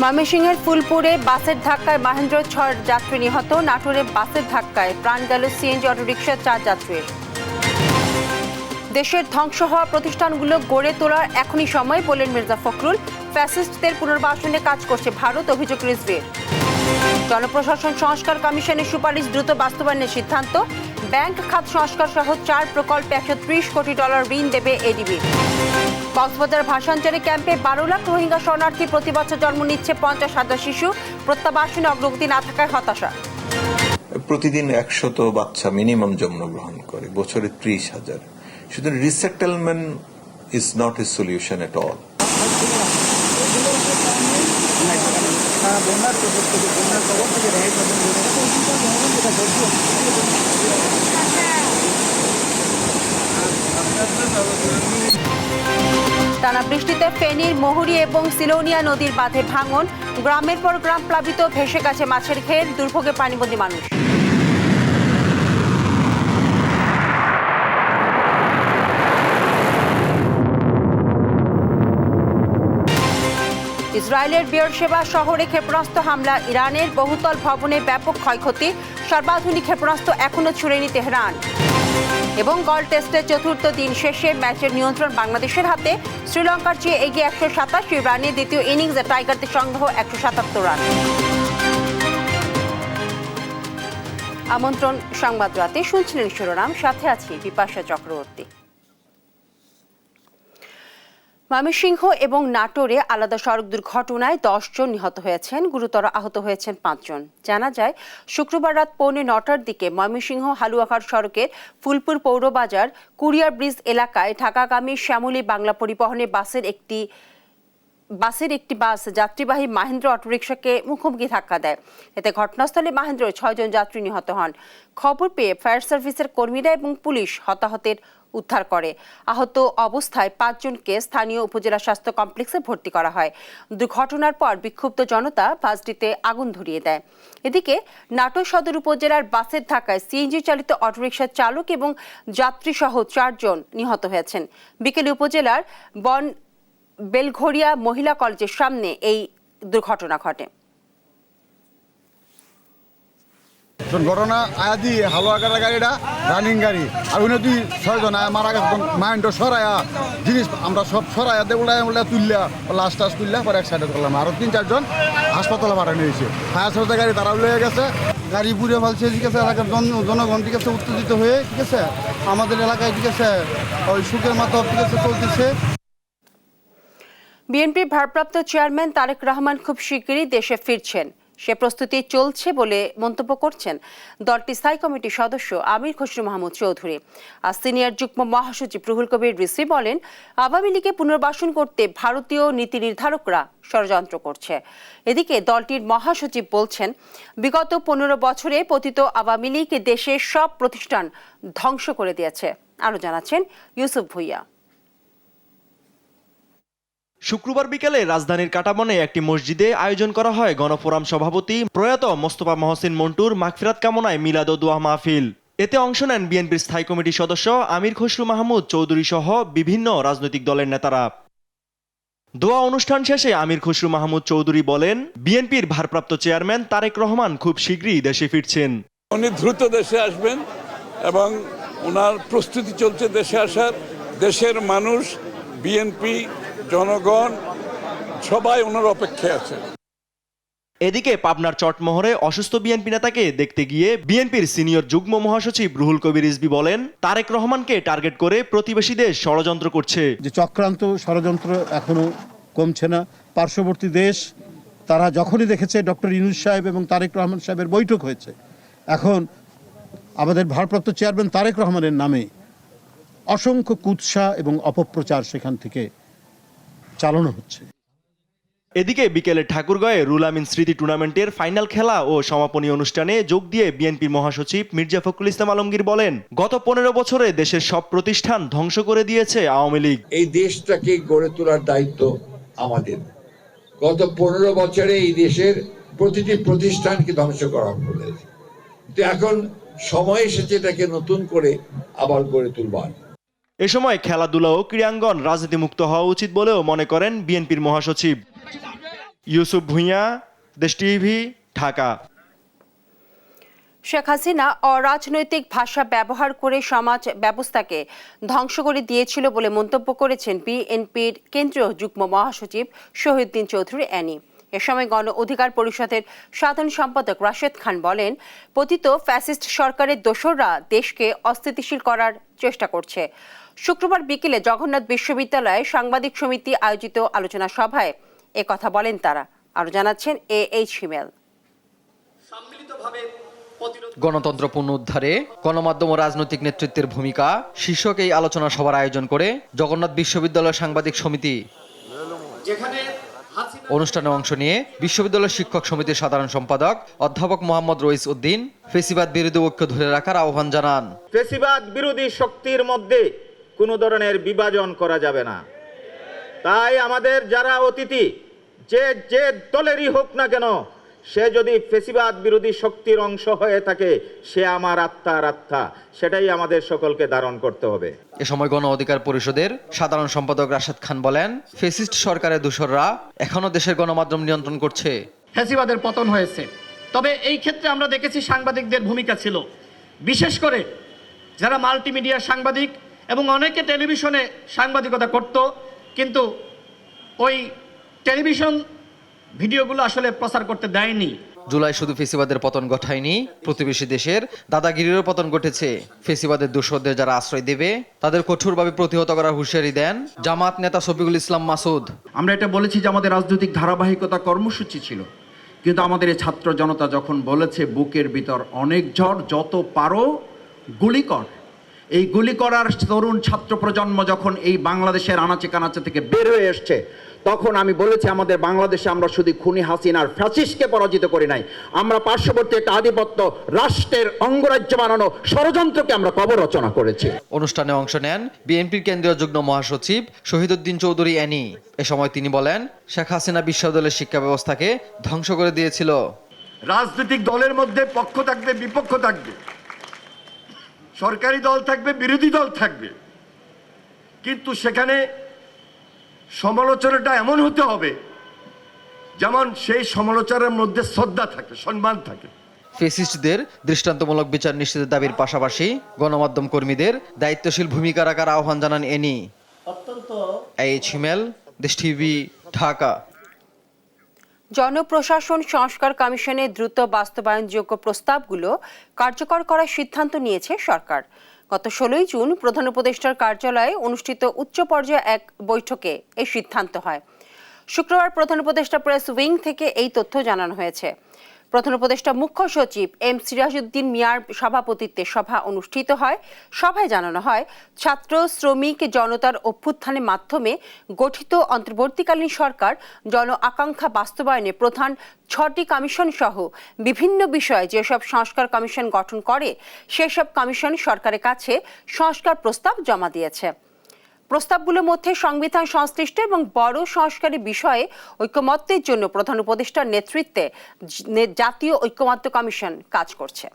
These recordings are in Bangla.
ময়মনসিংহের ফুলপুরে বাসের ধাক্কায় মাহেন্দ্র ৬ যাত্রী নিহত। নাটোরে বাসের ধাক্কায় প্রাণ গেল সিএনজি অটোরিকশার ৪ যাত্রীর। দেশের ধ্বংস হওয়া প্রতিষ্ঠানগুলো গড়ে তোলার এখনই সময় বললেন মির্জা ফখরুল। ফ্যাসিস্টদের পুনর্বাসনে কাজ করছে ভারত, অভিযোগ রিজভির। জনপ্রশাসন সংস্কার কমিশনের সুপারিশ দ্রুত বাস্তবায়নের সিদ্ধান্ত। ব্যাংক খাত সংস্কার সহ ৪ প্রকল্পে $130 কোটি ঋণ দেবে এডিবি। কক্সবাজার ভাষান্তরে ক্যাম্পে ১২ লাখ রোহিঙ্গা শরণার্থী, প্রতি বছর জন্ম নিচ্ছে ৫০,০০০ শিশু। প্রত্যাবাসনে অগ্রগতি না থাকায় হতাশা। প্রতিদিন ১০০ বাচ্চা মিনিমাম জন্মগ্রহণ করে, বছরে ৩০,০০০। সুতরাং resettlement is not a solution at all. টানা বৃষ্টিতে ফেনীর মহুরী এবং সিলোনিয়া নদীর বাঁধে ভাঙন। গ্রামের পর গ্রাম প্লাবিত, ভেসে গেছে মাছের ঘের। দুর্ভোগে পানিবন্দী মানুষ। ইসরায়েলের বিয়ারশেবা শহরে ক্ষেপণাস্ত্র হামলা। ইরানের বহুতল ভবনে ব্যাপক ক্ষয়ক্ষতি। সর্বাধুনিক ক্ষেপণাস্ত্র এখনও ছুড়েনি তেহরান। এবং গল টেস্টের চতুর্থ দিন শেষে ম্যাচের নিয়ন্ত্রণ বাংলাদেশের হাতে। শ্রীলঙ্কার চেয়ে এগিয়ে ১২৭ রানে। দ্বিতীয় ইনিংসে টাইগারদের সংগ্রহ ১৭৭ রান। আমন্ত্রণ সংবাদ রাতে, শুনছিলেন শিরোনাম, সাথে আছি বিপাশা চক্রবর্তী। ময়মনসিংহ এবং নাটোরে আলাদা সড়ক দুর্ঘটনায় ১০ জন নিহত হয়েছেন, গুরুতর আহত হয়েছেন ৫ জন। জানা যায়, শুক্রবার রাত ৫:৩০টার দিকে ময়মনসিংহ হালুয়াঘাট সড়কের ফুলপুর পৌরবাজার কুরিয়ার ব্রিজ এলাকায় ঢাকাগামী শ্যামলী বাংলা পরিবহনে বাসের একটি বাস যাত্রীবাহী মাহেন্দ্র অটোরিকশাকে মুখোমুখি ধাক্কা দেয়। এতে ঘটনাস্থলে মাহেন্দ্র ৬ জন যাত্রী নিহত হন। খবর পেয়ে ফায়ার সার্ভিসের কর্মীরা এবং পুলিশ হতাহতের উদ্ধার করে। আহত অবস্থায় ৫ জনকে স্থানীয় উপজেলা স্বাস্থ্য কমপ্লেক্সে ভর্তি করা হয়। দুর্ঘটনার পর বিক্ষুব্ধ জনতা বাসটিতে আগুন ধরিয়ে দেয়। এদিকে নাটোর সদর উপজেলার বাসের ধাক্কায় সিএনজি চালিত অটোরিকশার চালক এবং যাত্রী সহ ৪ জন নিহত হয়েছেন। বিকেলে উপজেলার বেলঘরিয়া মহিলা কলেজের সামনে এই দুর্ঘটনা ঘটে। ঘটনা আয়াদি হালুয়াঘাটের গাড়িটা রানিং গাড়ি, আর উনি ৬ জন মারা গেছে। মাইন্ড সরাইয়া জিনিস আমরা সব সরাইয়া উল্লা তুললা, লাশ টাস তুললা, পরে এক সাইডে করলাম। আরও ৩-৪ জন হাসপাতালে পাঠানো হয়েছে। ফায়ার সার্ভিসের গাড়ি তারাও লেগে গেছে, গাড়ি পুড়ে ফেলছে। ঠিক আছে, এলাকার জনগণ ঠিক আছে উত্তেজিত হয়ে, ঠিক আছে আমাদের এলাকায় ঠিক আছে ওই সুখের মাধ্যম ঠিক আছে চলতেছে। বিএনপির ভারপ্রাপ্ত চেয়ারম্যান তারেক রহমান খুব শিগগিরই দেশে ফিরছেন, সে প্রস্তুতি চলছে বলে মন্তব্য করছেন দলটির স্থায়ী কমিটির সদস্য আমির খসরু মাহমুদ চৌধুরী। আর সিনিয়র যুগ্ম মহাসচিব রুহুল কবির রিজভী বলেন, আওয়ামী লীগে পুনর্বাসন করতে ভারতীয় নীতি নির্ধারকরা ষড়যন্ত্র করছে। এদিকে দলটির মহাসচিব বলছেন, বিগত ১৫ বছরে পতিত আওয়ামী লীগ দেশের সব প্রতিষ্ঠান ধ্বংস করে দিয়েছে। আরও জানাচ্ছেন ইউসুফ ভুইয়া। শুক্রবার বিকেলে রাজধানীর কাটাবনে একটি মসজিদে আয়োজন করা হয় গণফোরাম সভাপতি প্রয়াত মোস্তফা মহসিন মন্টুর মাগফিরাত কামনায় মিলাদ ও দোয়া মাহফিল। এতে অংশ নেন বিএনপির স্থায়ী কমিটির সদস্য আমির খসরু মাহমুদ চৌধুরী সহ বিভিন্ন রাজনৈতিক দলের নেতারা। দোয়া অনুষ্ঠান শেষে আমির খসরু মাহমুদ চৌধুরী বলেন, বিএনপির ভারপ্রাপ্ত চেয়ারম্যান তারেক রহমান খুব শীঘ্রই দেশে ফিরছেন। উনি দ্রুত দেশে আসবেন এবং ওনার প্রস্তুতি চলছে দেশে আসার। দেশের মানুষ, বিএনপি, জনগণ সবাই ওনার অপেক্ষায় আছে। এদিকে পাবনার চটমোহরে অসুস্থ বিএনপি নেতাকে দেখতে গিয়ে বিএনপির সিনিয়র যুগ্ম মহাসচিব রুহুল কবির রিজভী বলেন, তারেক রহমানকে টার্গেট করে প্রতিবেশী দেশ ষড়যন্ত্র করছে। যে চক্রান্ত ষড়যন্ত্র এখনো কমছে না। পার্শ্ববর্তী দেশ তারা যখনই দেখেছে ডক্টর ইউনূস সাহেব এবং তারেক রহমান সাহেবের বৈঠক হয়েছে, এখন আমাদের ভারপ্রাপ্ত চেয়ারম্যান তারেক রহমানের নামে অসংখ্য কুৎসা এবং অপপ্রচার সেখান থেকে চালানো হচ্ছে। এদিকে বিকেলে ঠাকুরগাঁয়ে রুল আমিন স্মৃতি টুর্নামেন্টের ফাইনাল খেলা ও সমাপনী অনুষ্ঠানে যোগ দিয়ে বিএনপির মহাসচিব মির্জা ফখরুল ইসলাম আলমগীর বলেন, গত ১৫ বছরে দেশের সব প্রতিষ্ঠান ধ্বংস করে দিয়েছে আওয়ামী লীগ। এই দেশটাকে গড়ে তোলার দায়িত্ব আমাদের। গত ১৫ বছরে এই দেশের প্রতিটি প্রতিষ্ঠানকে ধ্বংস করা হয়েছে, কিন্তু এখন সময় এসেছে এটাকে নতুন করে আবার গড়ে তুলবার। এ সময় খেলাধুলা ও ক্রীড়াঙ্গন রাজনীতি মুক্ত হওয়া উচিত বলেও মনে করেন বিএনপির মহাসচিব। ইউসুফ ভুঁইয়া, দেশ টিভি, ঢাকা। শেখ হাসিনা অরাজনৈতিক ভাষা ব্যবহার করে সমাজ ব্যবস্থাকে ধ্বংস করে দিয়েছিল বলে মন্তব্য করেছেন বিএনপির কেন্দ্রীয় যুগ্ম মহাসচিব শহীদুদ্দীন চৌধুরী অ্যানি। এ সময় গণ অধিকার পরিষদের সাধারণ সম্পাদক রাশেদ খান বলেন, পতিত ফ্যাসিস্ট সরকারের দোসররা দেশকে অস্থিতিশীল করার চেষ্টা করছে। শুক্রবার বিকেলে জগন্নাথ বিশ্ববিদ্যালয়ে সাংবাদিক সমিতি আয়োজিত আলোচনা সভায় একথা বলেন তারা। আরো জানাচ্ছেন এইচ হিমেল। গণতন্ত্র পুনরুদ্ধারে গণমাধ্যম ও রাজনৈতিক নেতৃত্বের ভূমিকা শীর্ষক এই আলোচনা সভার আয়োজন করে জগন্নাথ বিশ্ববিদ্যালয় সাংবাদিক সমিতি। অনুষ্ঠানে অংশ নিয়ে বিশ্ববিদ্যালয় শিক্ষক সমিতির সাধারণ সম্পাদক অধ্যাপক মোহাম্মদ রইস উদ্দিন ফেসিবাদ বিরোধী ঐক্য ধরে রাখার আহ্বান জানান। ফেসিবাদ বিরোধী শক্তির মধ্যে কোনো ধরনের বিভাজন করা যাবে না। তাই আমাদের যারা অতিথি, যে দলেরই হোক না কেন, সে যদি ফেসিবাদ বিরোধী শক্তির অংশ হয়ে থাকে, সে আমার আত্মার আত্মা, সেটাই আমাদের সকলকে ধারণ করতে হবে। এ সময় গণ অধিকার পরিষদের সাধারণ সম্পাদক রাশেদ খান বলেন, ফেসিস্ট সরকারের দোসররা এখনো দেশের গণমাধ্যম নিয়ন্ত্রণ করছে। ফেসিবাদের পতন হয়েছে, তবে এই ক্ষেত্রে আমরা দেখেছি সাংবাদিকদের ভূমিকা ছিল, বিশেষ করে যারা মাল্টিমিডিয়া সাংবাদিক এবং অনেকে টেলিভিশনে সাংবাদিকতা করত, কিন্তু ওই টেলিভিশন ভিডিওগুলো আসলে প্রচার করতে দেয়নি। জুলাই শুধু ফেসিবাদের পতন ঘটায়নি, প্রতিবেশী দেশের দাদাগিরিরও পতন ঘটেছে। ফেসিবাদের দোসরদের যারা আশ্রয় দেবে তাদের কঠোরভাবে প্রতিহত করার হুঁশিয়ারি দেন জামাত নেতা শফিকুল ইসলাম মাসুদ। আমরা এটা বলেছি যে আমাদের রাজনৈতিক ধারাবাহিকতা কর্মসূচি ছিল, কিন্তু আমাদের এই ছাত্র জনতা যখন বলেছে বুকের ভিতর অনেক ঝড়, যত পারো গুলি কর, এই গুলি করার তরুণ ছাত্র প্রজন্ম যখন এই বাংলাদেশের আনাচে কানাচে থেকে বের হয়ে এসছে, তখন আমি বলেছি আমাদের বাংলাদেশে আমরা শুধু খুনি হাসিনার ফ্যাসিস্টকে পরাজিত করি নাই, আমরা পার্শ্ববর্তী একটা আধিপত্য রাষ্ট্রের অঙ্গরাজ্য বানানো ষড়যন্ত্রকে আমরা কবর রচনা করেছি। অনুষ্ঠানে অংশ নেন বিএনপির কেন্দ্রীয় যুগ্ম মহাসচিব শহীদুদ্দীন চৌধুরী অ্যানি। এ সময় তিনি বলেন, শেখ হাসিনা বিশ্ববিদ্যালয়ের শিক্ষা ব্যবস্থাকে ধ্বংস করে দিয়েছিল। রাজনৈতিক দলের মধ্যে পক্ষ থাকবে, বিপক্ষ থাকবে, সরকারি দল থাকবে, বিরোধী দল থাকবে, কিন্তু সেখানে সমালোচনাটা এমন হতে হবে যেমন সেই সমালোচনার মধ্যে শ্রদ্ধা থাকে, সম্মান থাকে। ফেসিস্টদের দৃষ্টান্তমূলক বিচার নিশ্চিতের দাবির পাশাপাশি গণমাধ্যম কর্মীদের দায়িত্বশীল ভূমিকা রাখার আহ্বান জানান এনি। এইচ হিমেল, দেশ টিভি, ঢাকা। জনপ্রশাসন সংস্কার কমিশনের দ্রুত বাস্তবায়নযোগ্য প্রস্তাবগুলো কার্যকর করার সিদ্ধান্ত নিয়েছে সরকার। গত 16 জুন প্রধান উপদেষ্টার কার্যালয়ে অনুষ্ঠিত উচ্চ পর্যায়ে এক বৈঠকে এই সিদ্ধান্ত হয়। শুক্রবার প্রধান উপদেষ্টা প্রেস উইং থেকে এই তথ্য জানানো হয়েছে। প্রধান উপদেষ্টা মুখ্য সচিব এম সিরাজউদ্দিন মিয়ার সভাপতিত্বে সভা অনুষ্ঠিত হয়। সভায় জানানো হয়, ছাত্র শ্রমিক জনতার অভ্যুত্থানের মাধ্যমে গঠিত অন্তর্বর্তীকালীন সরকার জন আকাঙ্ক্ষা বাস্তবায়নে প্রধান 6টি কমিশন সহ বিভিন্ন বিষয়ে যেসব সংস্কার কমিশন গঠন করে সেসব কমিশন সরকারের কাছে সংস্কার প্রস্তাব জমা দিয়েছে। প্রস্তাবগুলোর মধ্যে সংবিধান সংশ্লিষ্ট এবং বড় সংস্কারের বিষয়ে ঐকমত্যের জন্য প্রধান উপদেষ্টার নেতৃত্বে জাতীয় ঐকমত্য কমিশন কাজ করছে।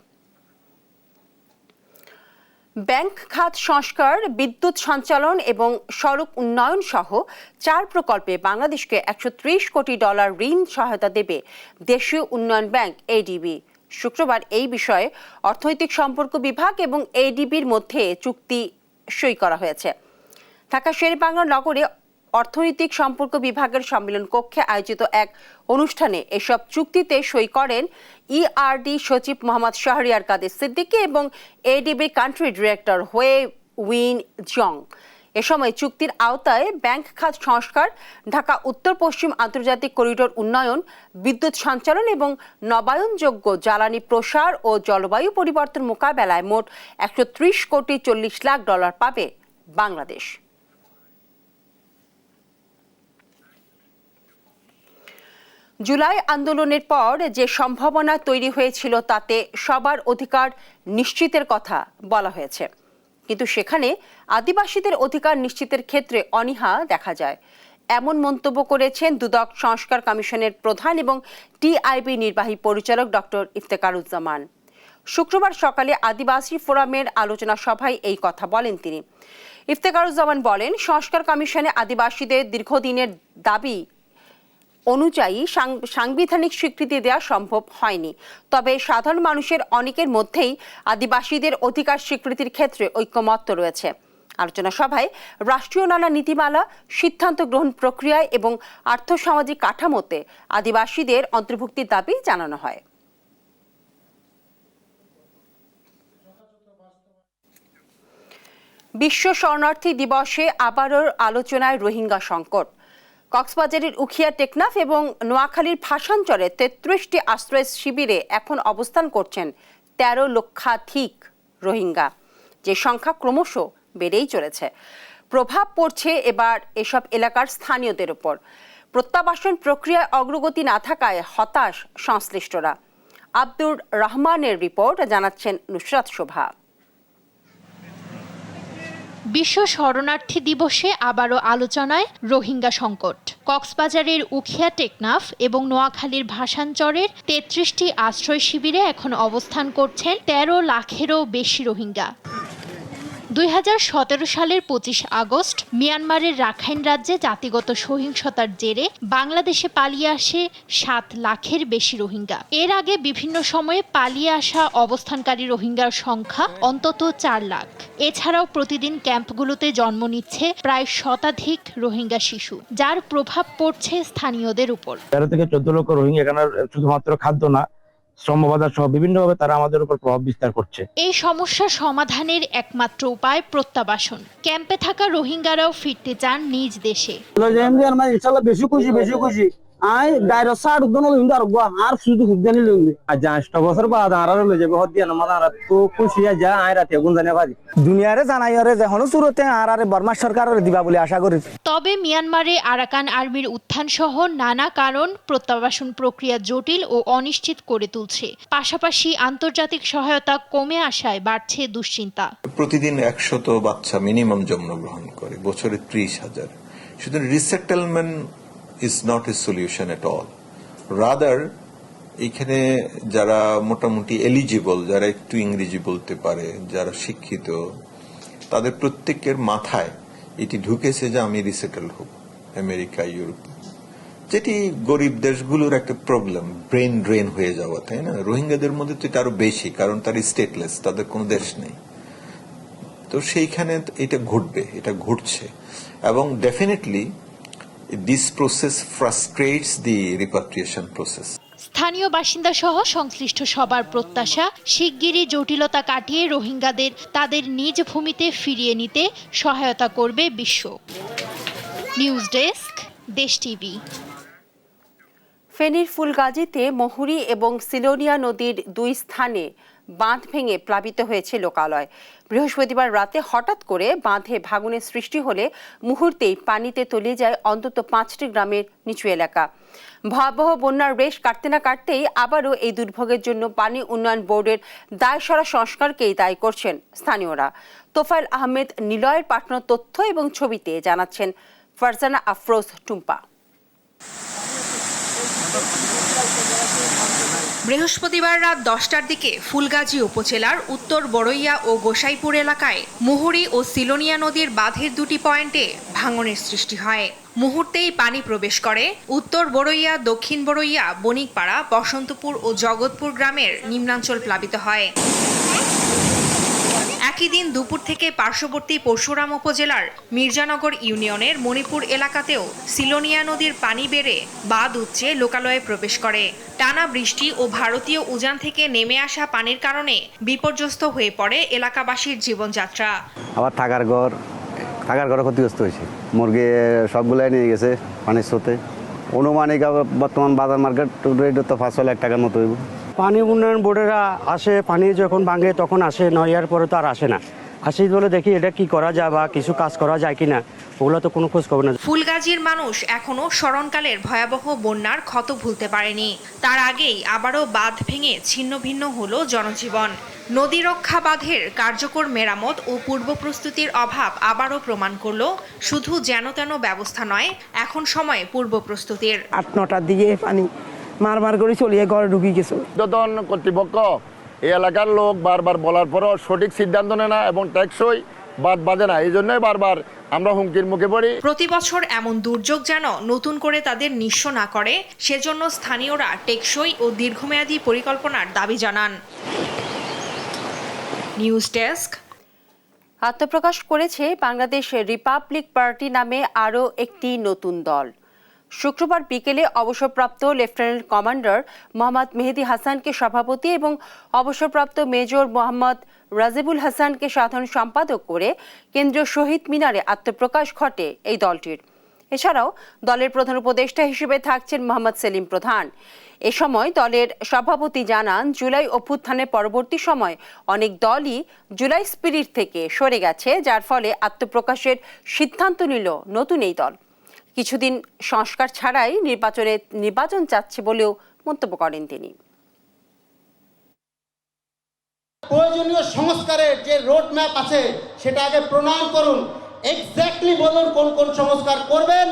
ব্যাংক খাত সংস্কার, বিদ্যুৎ সঞ্চালন এবং সড়ক উন্নয়ন সহ 4 প্রকল্পে বাংলাদেশকে $130 কোটি ঋণ সহায়তা দেবে দেশীয় উন্নয়ন ব্যাংক এডিবি। শুক্রবার এই বিষয়ে অর্থনৈতিক সম্পর্ক বিভাগ এবং এডিবির মধ্যে চুক্তি সই করা হয়েছে। ঢাকা শেরেবাংলা নগরে অর্থনৈতিক সম্পর্ক বিভাগের সম্মেলন কক্ষে আয়োজিত এক অনুষ্ঠানে এসব চুক্তিতে সই করেন ইআরডি সচিব মোহাম্মদ শাহরিয়ার কাদের সিদ্দিকী এবং এডিবি কান্ট্রি ডিরেক্টর হোয়ে উইন জং। এ সময় চুক্তির আওতায় ব্যাংক খাত সংস্কার, ঢাকা উত্তর পশ্চিম আন্তর্জাতিক করিডোর উন্নয়ন, বিদ্যুৎ সঞ্চালন এবং নবায়নযোগ্য জ্বালানি প্রসার ও জলবায়ু পরিবর্তন মোকাবেলায় মোট $130 কোটি 40 লাখ পাবে বাংলাদেশ। জুলাই আন্দোলনের পর যে সম্ভাবনা তৈরি হয়েছিল তাতে সবার অধিকার নিশ্চিতের কথা বলা হয়েছে, কিন্তু সেখানে আদিবাসীদের অধিকার নিশ্চিতের ক্ষেত্রে অনীহা দেখা যায়। এমন মন্তব্য করেছেন দুদক সংস্কার কমিশনের প্রধান এবং টিআইবি নির্বাহী পরিচালক ডক্টর ইফতেখারুজ্জামান। শুক্রবার সকালে আদিবাসী ফোরামের আলোচনা সভায় এই কথা বলেন তিনি। ইফতেখারুজ্জামান বলেন, সংস্কার কমিশনে আদিবাসীদের দীর্ঘদিনের দাবি অনুযায়ী সাংবিধানিক স্বীকৃতি দেওয়া সম্ভব হয়নি। তবে সাধারণ মানুষের অনেকের মধ্যেই আদিবাসীদের অধিকার স্বীকৃতির ক্ষেত্রে ঐকমত্য রয়েছে। আলোচনা সভায় রাষ্ট্রীয় নানা নীতিমালা, সিদ্ধান্ত গ্রহণ প্রক্রিয়ায় এবং আর্থসামাজিক কাঠামোতে আদিবাসীদের অন্তর্ভুক্তির দাবি জানানো হয়। বিশ্ব শরণার্থী দিবসে আবারও আলোচনায় রোহিঙ্গা সংকট। কক্সবাজারের উখিয়া, টেকনাফ এবং নোয়াখালীর ভাসানচরে 33টি আশ্রয় শিবিরে এখন অবস্থান করছেন 13 লক্ষাধিক রোহিঙ্গা, যে সংখ্যা ক্রমশ বেড়েই চলেছে। প্রভাব পড়ছে এবার এসব এলাকার স্থানীয়দের উপর। প্রত্যাবাসন প্রক্রিয়ায় অগ্রগতি না থাকায় হতাশ সংশ্লিষ্টরা। আব্দুর রহমানের রিপোর্ট, জানাচ্ছেন নুসরাত শোভা। বিশ্ব শরণার্থী দিবসে আবারও আলোচনায় রোহিঙ্গা সংকট। কক্সবাজারের উখিয়া, টেকনাফ এবং নোয়াখালীর ভাসানচরের 33টি আশ্রয় শিবিরে এখন অবস্থান করছেন 13 লাখেরও বেশি রোহিঙ্গা। 2017 সালের 25 আগস্ট মিয়ানমারের রাখাইন রাজ্যে জাতিগত সহিংসতার জেরে বাংলাদেশে পালিয়ে আসে 7 লাখের বেশি রোহিঙ্গা। এর আগে বিভিন্ন সময়ে পালিয়ে আসা অবস্থানকারী রোহিঙ্গার সংখ্যা অন্তত 4 লাখ। এছাড়াও প্রতিদিন ক্যাম্পগুলোতে জন্ম নিচ্ছে প্রায় শতাধিক রোহিঙ্গা শিশু, যার প্রভাব পড়ছে স্থানীয়দের উপর। 13 থেকে 14 লক্ষ রোহিঙ্গা এখানে শুধুমাত্র খাদ্য না, শ্রমবাজার সহ বিভিন্নভাবে তারা আমাদের উপর প্রভাব বিস্তার করছে। এই সমস্যা সমাধানের একমাত্র উপায় প্রত্যাবাসন। ক্যাম্পে থাকা রোহিঙ্গারাও ফিরতে চান নিজ দেশে। বেশি খুশি আই গায়র সাড় দন লইন্দার গো আর শুধু হুদানি লইন্দি আজ 8 বছর বাদ আরার লই যাবে হদিয়া না মারা তো খুশি যা আই রাতে গুন জানে বাজি দুনিয়ারে জানাইরে যে হনো সুরতে আরারে বর্মা সরকারের দিবা বলে আশা করি। তবে মিয়ানমারে আরাকান আর্মির উত্থান সহ নানা কারণ প্রত্যাবাসন প্রক্রিয়া জটিল ও অনিশ্চিত করে তুলছে। পাশাপাশি আন্তর্জাতিক সহায়তা কমে আসায় বাড়ছে দুশ্চিন্তা। প্রতিদিন 100 বাচ্চা মিনিমাম জন্মগ্রহণ করে, বছরে 30,000। সুতরাং resettlement is not a solution at all. Rather, এখানে যারা মোটামুটি এলিজিবল, যারা একটু ইংরেজি বলতে পারে, যারা শিক্ষিত, তাদের প্রত্যেকের মাথায় এটি ঢুকেছে যে আমি রিসেটেল হব আমেরিকা, ইউরোপ, যেটি গরিব দেশগুলোর একটা প্রবলেম, ব্রেন ড্রেন হয়ে যাওয়া, তাই না? রোহিঙ্গাদের মধ্যে তো এটা আরো বেশি, কারণ তারা স্টেটলেস, তাদের কোনো দেশ নেই। তো সেইখানে এটা ঘটবে, এটা ঘটছে, এবং definitely this process frustrates the repatriation process. স্থানীয় বাসিন্দা সহ সংশ্লিষ্ট সবার প্রত্যাশা শিগগিরই জটিলতা কাটিয়ে রোহিঙ্গাদের তাদের নিজ ভূমিতে ফিরিয়ে নিতে সহায়তা করবে বিশ্ব। নিউজ ডেস্ক, দেশ টিভি। ফেনীর ফুলগাজীতে মহুরী এবং সিলোনিয়া নদীর 2 স্থানে বাঁধ ভেঙে প্লাবিত হয়েছে লোকালয়। বৃহস্পতিবার রাতে হঠাৎ করে বাঁধে ভাঙনের সৃষ্টি হলে মুহূর্তেই পানিতে তলিয়ে যায় অন্তত 5টি গ্রামের নিচু এলাকা। ভয়াবহ বন্যার রেশ কাটতে না কাটতেই আবারও এই দুর্ভোগের জন্য পানি উন্নয়ন বোর্ডের দায়সারা সংস্কারকেই দায়ী করছেন স্থানীয়রা। তোফায়েল আহমেদ নিলয়ের পাঠানো তথ্য এবং ছবিতে জানাচ্ছেন ফারজানা আফরোজ টুম্পা। বৃহস্পতিবার রাত 10টার দিকে ফুলগাজী উপজেলার উত্তর বড়ইয়া ও গোসাইপুর এলাকায় মুহুরী ও সিলোনিয়া নদীর বাঁধের 2টি পয়েন্টে ভাঙনের সৃষ্টি হয়। মুহূর্তেই পানি প্রবেশ করে উত্তর বড়ইয়া, দক্ষিণ বড়ইয়া, বণিকপাড়া, বসন্তপুর ও জগৎপুর গ্রামের নিম্নাঞ্চল প্লাবিত হয়। একই দিন দুপুর থেকে পার্শ্ববর্তী পরশুরাম উপজেলার মির্জানগর ইউনিয়নের মণিপুর এলাকাতেও সিলোনিয়া নদীর পানি বেড়ে বাঁধ উচ্চে লোকালয়ে প্রবেশ করে। টানা বৃষ্টি ও ভারতীয় উজান থেকে নেমে আসা পানির কারণে বিপর্যস্ত হয়ে পড়ে এলাকাবাসীর জীবনযাত্রা। আবার থাকার ঘর ক্ষতিগ্রস্ত হয়েছে, মুরগি সবগুলাই নিয়ে গেছে পানির স্রোতে। অনুমানিক বর্তমান বাজার মার্কেট রেট তো 5 লাখ টাকার মতো হইব। পানি উন্নয়ন বোর্ডেরা আসে, পানি যখন ভাঙে তখন আসে, নয়ার পরে তো আর আসে না। আসি বলে দেখি এটা কি করা যায় বা কিছু কাজ করা যায় কিনা, ওগুলো তো কোনো খোঁজ খবর না। ফুলগাজীর মানুষ এখনো স্মরণকালের ভয়াবহ বন্যার ক্ষত ভুলতে পারেনি। তার আগেই আবারও বাঁধ ভেঙে ছিন্ন ভিন্ন হলো জনজীবন। নদী রক্ষা বাঁধের কার্যকর মেরামত ও পূর্ব প্রস্তুতির অভাব আবারও প্রমাণ করলো শুধু যেন তেন ব্যবস্থা নয়, এখন সময় পূর্ব প্রস্তুতির। 8-9টার দিকে পানি মারমার করে চলিয়ে ঘরে ঢুকে গেছে। উদ্বোধন কর্তৃপক্ষ এই এলাকার লোক বারবার বলার পরও সঠিক সিদ্ধান্ত নেয় না এবং টেকসই বাঁধ বাঁধে না। এই জন্যই বারবার আমরা হুমকির মুখে পড়ি। প্রতি বছর এমন দুর্যোগ যেন নতুন করে তাদের নিঃস্ব না করে, সেজন্য স্থানীয়রা টেকসই ও দীর্ঘমেয়াদী পরিকল্পনার দাবি জানান। News desk. আত্মপ্রকাশ করেছে বাংলাদেশ রিপাবলিক পার্টি নামে আরও একটি নতুন দল। শুক্রবার বিকেলে অবসরপ্রাপ্ত লেফটেন্যান্ট কমান্ডার মোহাম্মদ মেহেদী হাসানকে সভাপতি এবং অবসরপ্রাপ্ত মেজর মোহাম্মদ রাজিবুল হাসানকে সাধারণ সম্পাদক করে কেন্দ্রীয় শহীদ মিনারে আত্মপ্রকাশ ঘটে এই দলটির। এছাড়াও দলের প্রধান উপদেষ্টা হিসেবে থাকছেন মোহাম্মদ সেলিম প্রধান। এ সময় দলের সভাপতি জানান, জুলাই অভ্যুত্থানের পরবর্তী সময় অনেক দলই জুলাই স্পিরিট থেকে সরে গেছে, যার ফলে আত্মপ্রকাশের সিদ্ধান্ত নিল নতুন এই দল। কিছুদিন সংস্কার ছাড়াই নির্বাচন চাচ্ছে বলেও মন্তব্য করেন তিনি। প্রয়োজনীয় সংস্কারের যে রোড ম্যাপ আছে সেটা আগে প্রণয়ন করুন, এক্স্যাক্টলি বলুন কোন কোন সংস্কার করবেন,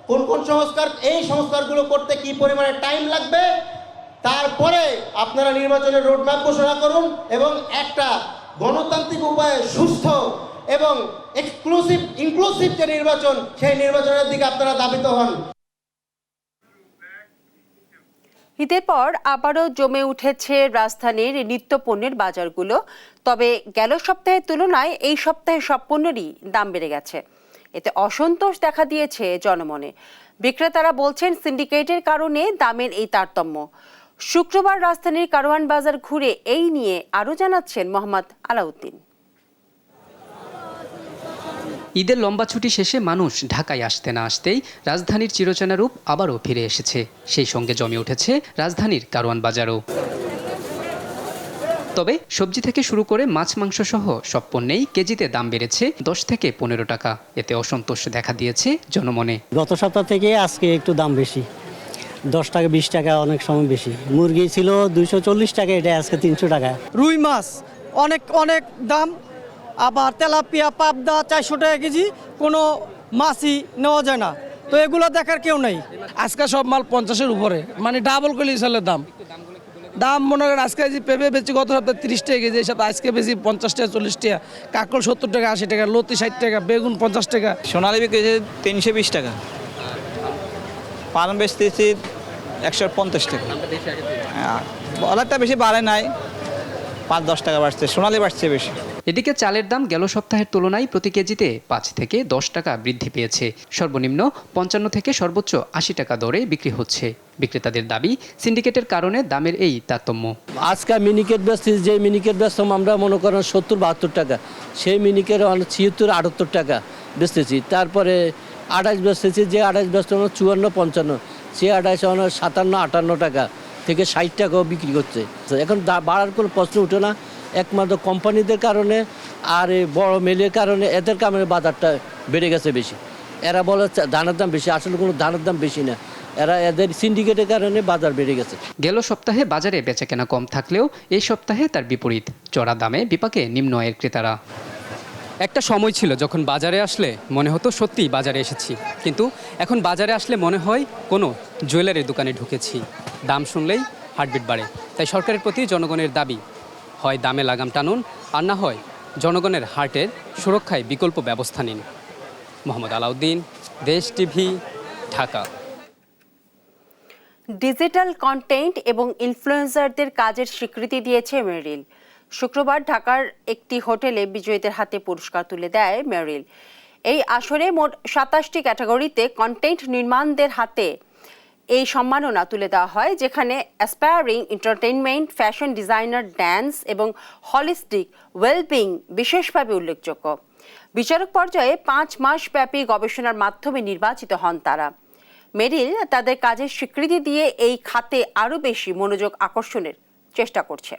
কোন কোন সংস্কার, এই সংস্কারগুলো করতে কি পরিমাণে টাইম লাগবে, তারপরে আপনারা নির্বাচনের রোড ম্যাপ ঘোষণা করুন এবং একটা গণতান্ত্রিক উপায়ে সুস্থ এবং ইনক্লুসিভ যে নির্বাচন, সেই নির্বাচনের দিকে আপনারা ধাবিত হন। ঈদের পর আবারও জমে উঠেছে রাজধানীর নিত্যপণ্যের বাজারগুলো। তবে গেল সপ্তাহের তুলনায় এই সপ্তাহে সব পণ্যেরই দাম বেড়ে গেছে। এতে অসন্তোষ দেখা দিয়েছে জনমনে। বিক্রেতারা বলছেন, সিন্ডিকেটের কারণে দামের এই তারতম্য। শুক্রবার রাজধানীর কারওয়ান বাজার ঘুরে এই নিয়ে আরও জানাচ্ছেন মোহাম্মদ আলাউদ্দিন। ঈদের লম্বা ছুটি শেষে মানুষ ঢাকায় আসতে না আসতেই রাজধানীর চিরচেনা রূপ আবারও ফিরে এসেছে। সেই সঙ্গে জমে উঠেছে রাজধানীর কারওয়ান বাজারও। তবে সবজি থেকে শুরু করে মাছ মাংস সহ সব পণ্যেই কেজিতে দাম বেড়েছে 10 থেকে 15 টাকা। এতে অসন্তোষ দেখা দিয়েছে জনমনে। গত সপ্তাহ থেকে আজকে একটু দাম বেশি, 10 টাকা 20 টাকা অনেক সময় বেশি। মুরগি ছিল 240 টাকা, এটা আজকে 300 টাকা। রুই মাছ অনেক দাম, আবার তেলাপিয়া পাবদা 400 টাকা কেজি, কোনো মাছই নেওয়া যায় না। তো এগুলো দেখার কেউ নেই। আজকে সব মাল 50-এর উপরে, মানে ডাবল করে চালের দাম মনে করেন আজকে যে পেঁপে বেশি গত সপ্তাহে 30 টাকা কেজি, এই সপ্তাহে আজকে বেশি 50 টাকা 40 টাকা, কাঁকড় 70 টাকা 80 টাকা, লতি 60 টাকা, বেগুন 50 টাকা। সোনালী বিক্রি 320 টাকা, পান বেচতেছি 150 টাকা। অনেকটা বেশি বাড়ে নাই, 5-10 টাকা বাড়ছে, সোনালী বাড়ছে বেশি। এদিকে চালের দাম গেল সপ্তাহের তুলনায় প্রতি কেজিতে 5 থেকে 10 টাকা বৃদ্ধি পেয়েছে। সর্বনিম্ন 55 থেকে সর্বোচ্চ 80 টাকা দরে বিক্রি হচ্ছে। বিক্রেতাদের দাবি, সিন্ডিকেটের কারণে দামের এই তারতম্য। আজকে মিনিকেট বেচছি, যে মিনিকেট বেচতাম আমরা মনে করেন 70-72 টাকা, সেই মিনিকেট 76-78 টাকা বেচতেছি। তারপরে 28 বেচতেছি, যে 28 বেচতাম 54-55, সে 28 57-58 টাকা থেকে 60 টাকাও বিক্রি করছে। এখন বাড়ার কোনো প্রশ্ন উঠে না, একমাত্র কোম্পানিদের কারণে আর এই বড় মেলের কারণে, এদের কারণে বাজারটা বেড়ে গেছে বেশি। এরা বলে ধানের দাম বেশি, আসলে কোনো ধানের দাম বেশি না, এদের সিন্ডিকেটের কারণে বাজার বেড়ে গেছে। গেল সপ্তাহে বাজারে বেচাকেনা কম থাকলেও এই সপ্তাহে তার বিপরীত, চড়া দামে বিপাকে নিম্ন আয়ের ক্রেতারা। একটা সময় ছিল যখন বাজারে আসলে মনে হতো সত্যিই বাজারে এসেছি, কিন্তু এখন বাজারে আসলে মনে হয় কোনো জুয়েলারির দোকানে ঢুকেছি। দাম শুনলেই হার্টবিট বাড়ে। তাই সরকারের প্রতি জনগণের দাবি, হয় দামে লাগাম টানুন, আর না হয় জনগণের হার্টের সুরক্ষায় বিকল্প ব্যবস্থা নিন। মোহাম্মদ আলাউদ্দিন, দেশ টিভি, ঢাকা। ডিজিটাল কন্টেন্ট এবং ইনফ্লুয়েন্সারদের কাজের স্বীকৃতি দিয়েছে মেরিল। শুক্রবার ঢাকার একটি হোটেলে বিজয়ীদের হাতে পুরস্কার তুলে দেয় মেরিল। এই আসরে মোট 27টি ক্যাটাগরিতে কন্টেন্ট নির্মাণদের হাতে এই সম্মাননা তুলে দেওয়া হয়, যেখানে aspiring entertainment, fashion designer, dance এবং হলিস্টিক ওয়েলবিং বিশেষভাবে উল্লেখযোগ্য। বিচারক পর্যায়ে 5 মাস ব্যাপী গবেষণার মাধ্যমে নির্বাচিত হন তারা। মেরিল তাদের কাজের স্বীকৃতি দিয়ে এই খাতে আরও বেশি মনোযোগ আকর্ষণের চেষ্টা করছে।